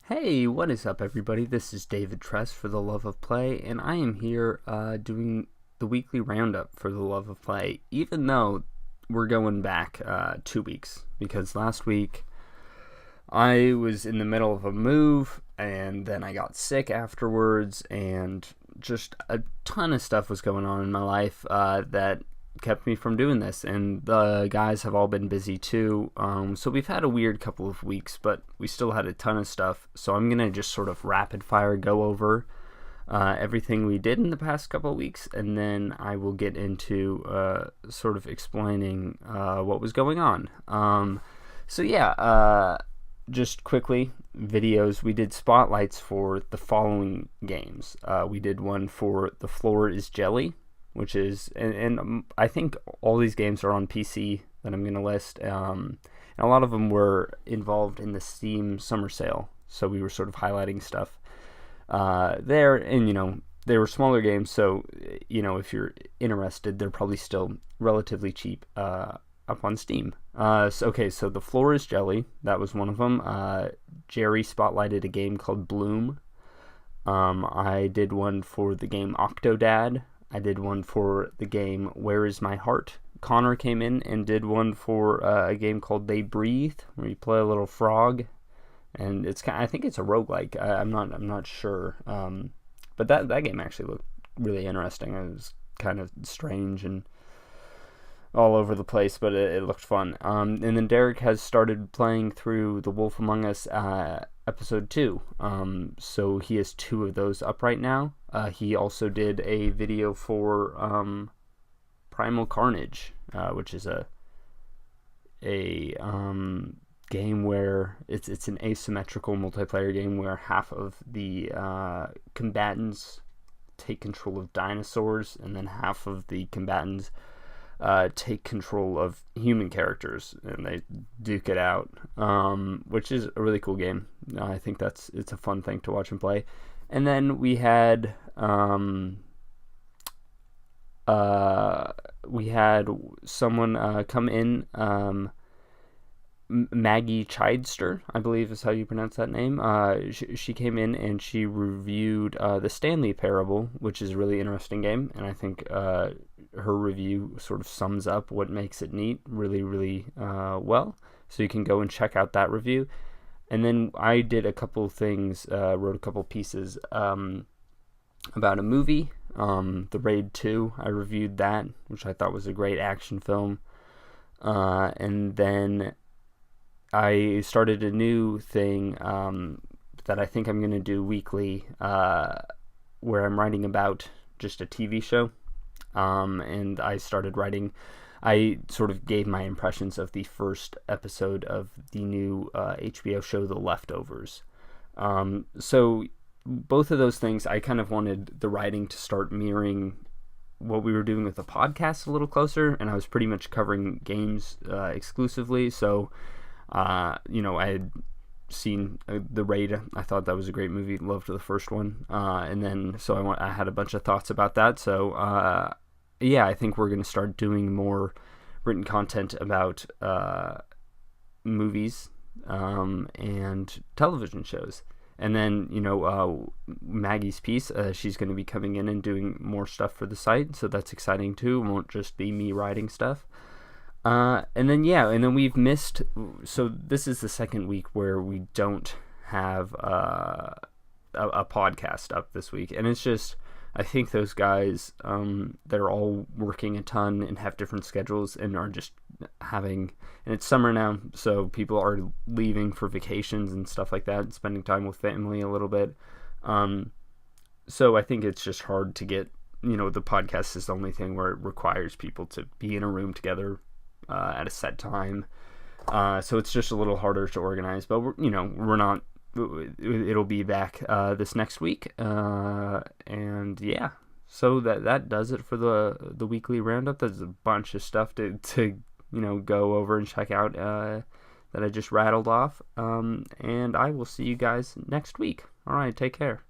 Hey, what is up, everybody? This is David Tress for The Love of Play, and I am here doing the weekly roundup for The Love of Play, even though we're going back 2 weeks, because last week I was in the middle of a move, and then I got sick afterwards, and just a ton of stuff was going on in my life that kept me from doing this, and the guys have all been busy too, so we've had a weird couple of weeks, but we still had a ton of stuff. So I'm gonna just sort of rapid fire go over everything we did in the past couple of weeks, and then I will get into sort of explaining what was going on. Just quickly, videos. We did spotlights for the following games. We did one for The Floor is Jelly, which is, and I think all these games are on PC that I'm going to list, and a lot of them were involved in the Steam summer sale, so we were sort of highlighting stuff there, and they were smaller games, so if you're interested, they're probably still relatively cheap up on Steam. So The Floor is Jelly, that was one of them. Jerry spotlighted a game called Bloom. I did one for the game Octodad. I did one for the game Where Is My Heart. Connor came in and did one for a game called They Breathe, where you play a little frog, and I think it's a roguelike. I'm not sure, but that game actually looked really interesting. It was kind of strange and all over the place, but it looked fun. And then Derik has started playing through The Wolf Among Us episode 2. So he has 2 of those up right now. He also did a video for Primal Carnage, which is a game where it's an asymmetrical multiplayer game where half of the combatants take control of dinosaurs, and then half of the combatants take control of human characters, and they duke it out, which is a really cool game. I think it's a fun thing to watch and play. And then we had someone come in, Maggie Chidester, I believe is how you pronounce that name. She came in and she reviewed the Stanley Parable, which is a really interesting game, and I think her review sort of sums up what makes it neat really, really well. So you can go and check out that review. And then I did a couple things, wrote a couple pieces about a movie, The Raid 2. I reviewed that, which I thought was a great action film. And then I started a new thing that I think I'm going to do weekly, where I'm writing about just a TV show. And I sort of gave my impressions of the first episode of the new HBO show, The Leftovers. So both of those things, I kind of wanted the writing to start mirroring what we were doing with the podcast a little closer, and I was pretty much covering games exclusively. So, I had seen The Raid. I thought that was a great movie. Loved the first one. And then, so I had a bunch of thoughts about that. So, I think we're going to start doing more written content about movies and television shows. And then, Maggie's piece, she's going to be coming in and doing more stuff for the site, so that's exciting too. It won't just be me writing stuff. And then we've missed, so this is the second week where we don't have a podcast up this week, and it's just, I think those guys that are all working a ton and have different schedules and are just and it's summer now, so people are leaving for vacations and stuff like that, and spending time with family a little bit. So I think it's just hard to get, the podcast is the only thing where it requires people to be in a room together at a set time. So it's just a little harder to organize, but we're not. It'll be back this next week, and yeah. So that does it for the weekly roundup. There's a bunch of stuff to go over and check out that I just rattled off. And I will see you guys next week. All right, take care.